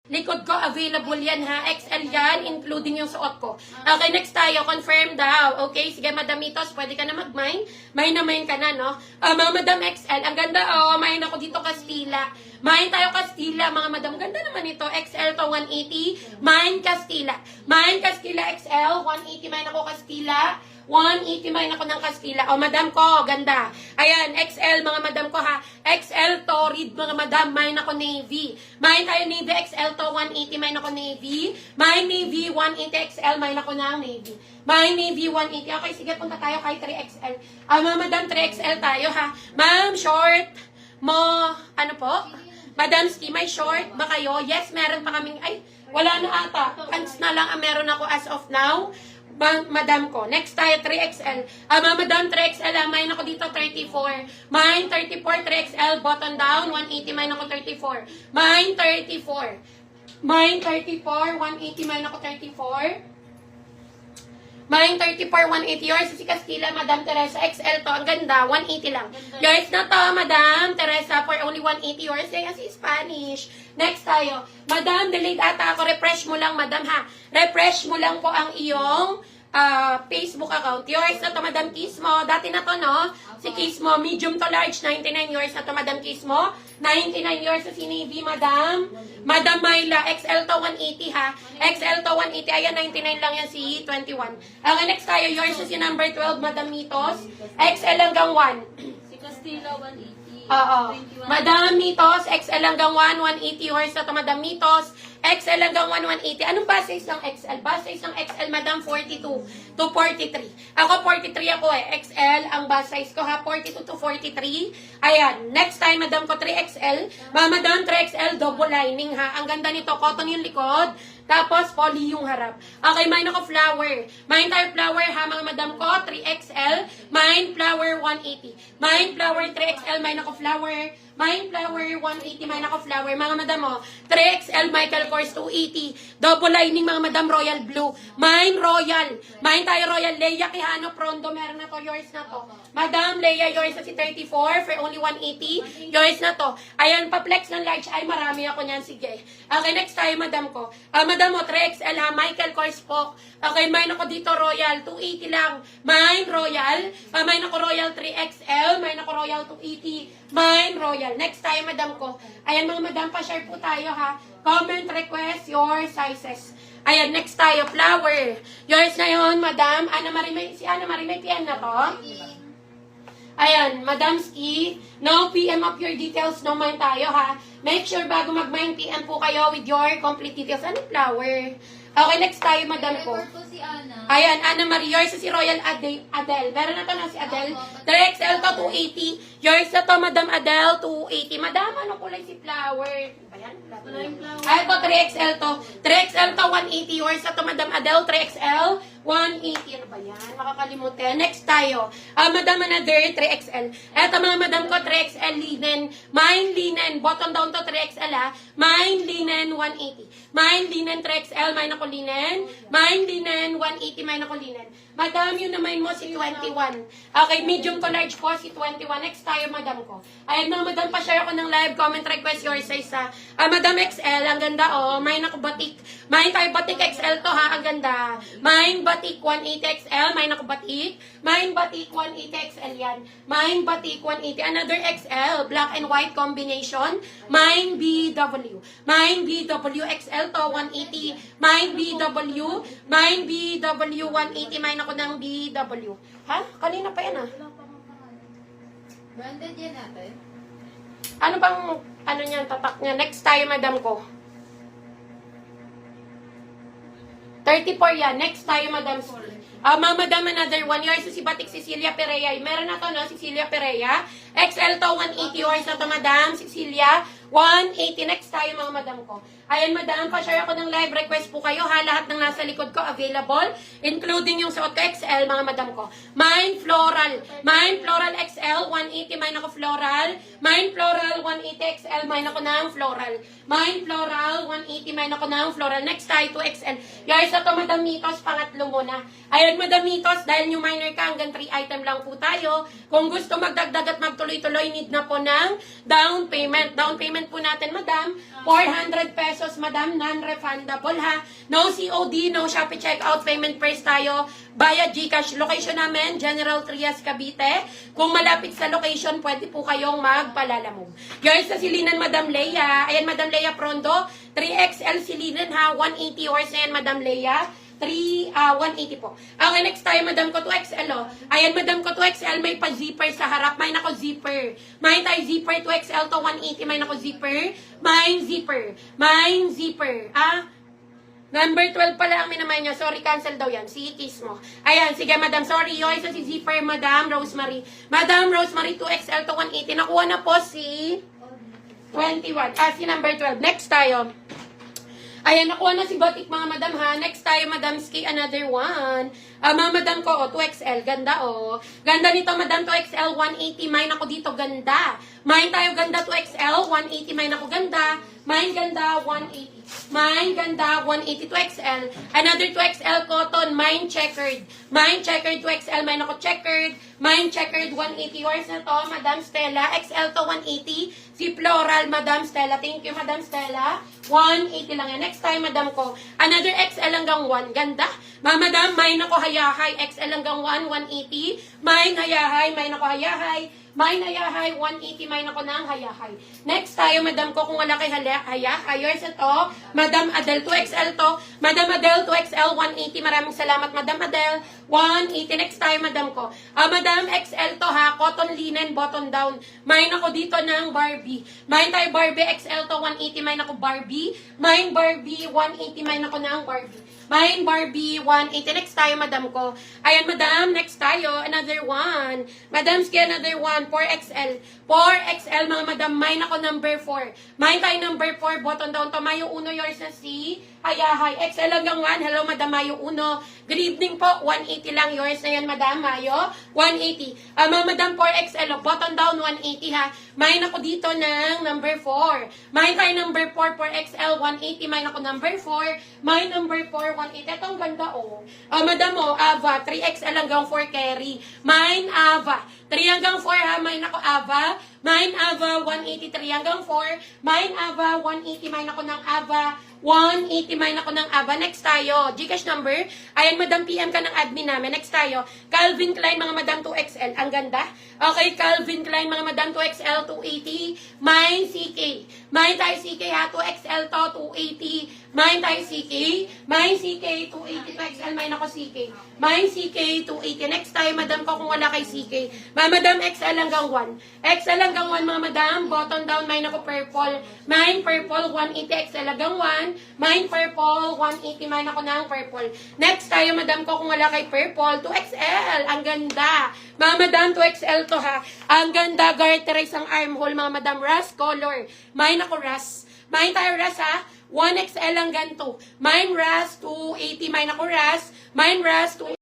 likod ko, available yan ha. XL yan, including yung suot ko. Okay, next tayo, confirm daw. Okay, sige, Madamitos, pwede ka na mag-mine. Mine na mine ka na, no? Mga Madam XL, ang ganda, mine ako dito, Castilla. Mine tayo, Castilla, mga Madam. Ganda naman ito, XL to 180. Mine, Castilla. Mine, Castilla XL, 180, mine ako, Castilla. 180 mine ako ng Castilla. Madam ko, ganda. Ayan, XL, mga Madam ko ha. XL Torrid, mga Madam, mine ako Navy. Mine tayo Navy XL to 180, mine ako Navy. Mine Navy 180 XL, mine ako ng Navy. Mine Navy 180. Okay, sige, punta tayo kay 3XL. Mga Madam, 3XL tayo ha. Ma'am, short mo, ano po? Madam Ski, may short ba kayo? Yes, meron pa kaming, ay, wala na ata. Pants na lang ang meron ako as of now. Madam ko. Next tayo, 3XL. Madam, 3XL. Mine ako dito, 34. Mine, 34, 3XL. Button down, 180. Mine ako, 34. Mine, 34. Mine, 34. 180. Mine ako, 34. Mine, 34, 180. Yours, si Castilla, Madam Teresa. XL to. Ang ganda, 180 lang. Yours na to, Madam Teresa, for only 180. Yours, kasi Spanish. Next tayo. Madam, delayed ata ako. Refresh mo lang, Madam, ha. Refresh mo lang po ang iyong Facebook account. Yours na to, Madam Kismo. Dati na to, no? Si Kismo, medium to large, 99. Yours na to, Madam Kismo. 99 yours sa si Navy, Madam. Madam Myla, XL to 180, ha? XL to 180. Ayan, 99 lang yan si 21. Okay, next tayo. Yours sa si number 12, Madam Mitos. XL hanggang 1. Si Castilla, 180. Oo. 21. Madam Mitos, XL hanggang 1, 180 yours na to, Madam Mitos. XL hanggang 1, 180. Anong bus size ng XL? Bus size ng XL, Madam, 42 to 43. Ako, 43 ako eh. XL ang bus size ko ha, 42 to 43. Ayan. Next time, Madam ko, 3XL. Madam, 3XL, double lining ha. Ang ganda nito, cotton yung likod. Tapos, poly yung harap. Okay, mine ako flower. Mine tayo flower ha, mga Madam ko, 3XL. Mine flower, 180. Mine flower, 3XL. Mine ako flower. Mine flower, 180. Mine ako flower. Mga Madam mo, 3XL Michael Kors, 280. Double lining, mga Madam, royal blue. Mine royal. Mine tayo royal. Leia Quijano, Prondo. Meron na to. Yours na to. Madam, Leia, yours na si 34 for only 180. Yours na to. Ayan, pa-flex ng large. Ay, marami ako niyan. Sige. Okay, next tayo, Madam ko. Madam mo, 3XL ha. Michael Kors po. Okay, mine ako dito, royal. 280 lang. Mine, royal. Mine ako royal, 3XL. Mine ako royal, 280. Mine, royal. Next tayo, Madam ko. Ayan, mga Madam, pa-share po tayo ha. Comment, request your sizes. Ayan, next tayo, flower. Yours na yun, Madam. Si Ana Marie, may PM na to. Ayan, Madam Ski. No PM up your details, no mind tayo ha. Make sure bago mag-mind PM po kayo with your complete details. Ano flower? Okay, next tayo, Madam ko. Record ko si Ana. Ayan, Ana Marie. Yours si Royal Adele. Meron na to na si Adele. 3XL to 280. Yours na to, Madam Adele, 280. Madam, ano kulay si flower? Ayan, ay, ito, 3XL to. 3XL to, 180. Yours na to, Madam Adele, 3XL, 180. Ano ba yan? Makakalimutan. Next tayo. Madam, another, 3XL. Eto, mga Madam ko, 3XL linen. Mine linen. Bottom down to 3XL, ha. Mine linen, 180. Mine linen, 3XL. Mine ako linen. Mine linen, 180. Mine ako linen. Madam, yun naman mo si 21. Okay, medium to large po si 21. Next tayo, Madam ko. Ayan, mga Madam, pa-share ako ng live. Comment, request your size, ha. Madam XL, ang ganda, oh. Mine ako batik. Mine tayo batik XL to, ha. Ang ganda. Mine batik 180 XL. Mine ako batik. Mine batik 180 XL yan. Mine batik 180. Another XL. Black and white combination. Mine BW. Mine BW XL to 180. Mine BW. Mine BW 180. Mine ako ng BW. Ha? Kanina pa yan, ha? Branded yan natin. Ano bang, ano niyan, tatak niya? Next tayo, Madam ko. 34 yan. Next tayo, Madam. Madam, another one. Yours si Batik Cecilia Perea. Meron na to, no? Cecilia Perea. XL to 180. Yours na to, Madam. Cecilia. 180. Next tayo, mga Madam ko. Ayan, Madam. Pa-share ako ng live request po kayo, ha? Lahat ng nasa likod ko available. Including yung suot ko XL, mga Madam ko. Mine Floral. Mine Floral XL. 180. Mine ako Floral. Mine Floral. 180 XL. Mine ako ng Floral. Mine Floral. 180. Mine ako ng Floral. Next tayo, 2XL. Yours na to, Madam Mitos. Pangatlo muna. Ayan, Madam Mitos. Dahil new minor ka, hanggang 3 item lang po tayo. Kung gusto magdagdag at magtuloy-tuloy, need na po ng down payment. Down payment po natin, Madam, 400 pesos pesos, madam, non-refundable ha. No COD, no Shopee checkout, payment first tayo via GCash. Location namin, General Trias, Cavite. Kung malapit sa location, pwede po kayong magpalalamog. Yours sa silinan, Madam Leia. Ayan, Madam Leia Prondo. 3XL silinan ha, 180 yours na yan, Madam Leia. 180 po. Okay, next tayo, Madam ko 2XL, oh. Ayan, Madam ko 2XL, may pa-zipper sa harap. May nako zipper. May tayo zipper, 2XL to 180. May nako zipper. May zipper. May zipper. Number 12 pala ang minamay niya. Sorry, cancel daw yan. Si Kiss mo. Ayan, sige, Madam. Sorry, yoy. So, si zipper, Madam Rosemary. Madam Rosemary, 2XL to 180. Nakuha na po si 21. Si number 12. Next tayo. Ayan, nakuha na si Batik, mga madam ha. Next tayo, Madam Ski, another one. Mga madam ko, 2XL, ganda Ganda nito, Madam, 2XL, 180. Mine ako dito, ganda. Mine tayo, ganda, 2XL, 180. Mine ako, ganda. Mine ganda, 180. Mine ganda, 180, 2XL. Another 2XL cotton, mine checkered. Mine checkered, 2XL, mine ako checkered. Mine checkered, 180. Yours na to, Madam Stella. XL to 180. Si Floral, Madam Stella. Thank you, Madam Stella. 180 lang yan. Next time, Madam ko. Another XL hanggang 1. Ganda. Madam, mine ako hayahay. XL hanggang 1, 180. Mine hayahay. Mine ako hayahay. Mine hayahay. 180. Mine ako ng hayahay. Next tayo, Madam ko. Kung wala kay hayahay. Yours ito. Madam Adele, 2XL to. Madam Adele, 2XL, 180. Maraming salamat, Madam Adele. 180. Next tayo, Madam ko. Madam XL to ha. Cotton linen, button down. Mine ako dito ng Barbie. Mine tayo Barbie, XL to 180. Mine ako Barbie. Mine Barbie, 180. Mine ako ng Barbie. Mine Barbie, 180. Next tayo, Madam ko. Ayan, Madam. Next tayo. Another one. Madam, ski, another one. 4XL. 4XL, mga Madam. Mine ako number 4. Mine tayo number 4. Button down to. Mayo uno, yours na si Hayahay. XL hanggang 1. Hello, Madam Mayo uno. Good evening po. 180 lang. Yours na yan, Madam Mayo. 180. Mga Madam 4XL. Button down, 180 ha. Mine ako dito ng number 4. Mine tayo number 4. 4XL, 180. Mine ako number 4. Mine number 4, 180. Ito ang ganda, Madam, Ava. 3XL hanggang 4 carry. Mine, Ava. 3 hanggang 4 ha. Mine ako, Ava. Mine, Ava. 183 hanggang 4. Mine, Ava. 180. Mine ako ng Ava. 180. Mine ako ng Ava. Next tayo. Gcash number. Ayan, Madam, PM ka ng admin namin. Next tayo. Calvin Klein, mga Madam, 2XL. Ang ganda. Okay, Calvin Klein, mga Madam, 2XL, 280. Mine, CK. Mine tayo, CK ha. 2XL to, 280. Mine tayo, CK. Mine, CK, 280. 2XL, mine ako, CK. Mine, CK, 280. Next tayo, Madam ko, kung wala kay CK. Mga Madam, XL hanggang 1. XL hanggang 1, mga Madam. Button down, mine ako, purple. Mine, purple, 180. XL hanggang 1. Mine, purple, 180. Mine ako ng purple. Next tayo, Madam ko, kung wala kay purple, 2XL. Ang ganda. Mga Madam, 2XL to ha. Ang ganda, garterize ang armhole, mga Madam. Rust color. Mine ako, rust. Mine tayo, rust ha. 1XL hanggang 2. Mine rust, 280. Mine ako, rust. Mine rust, 280.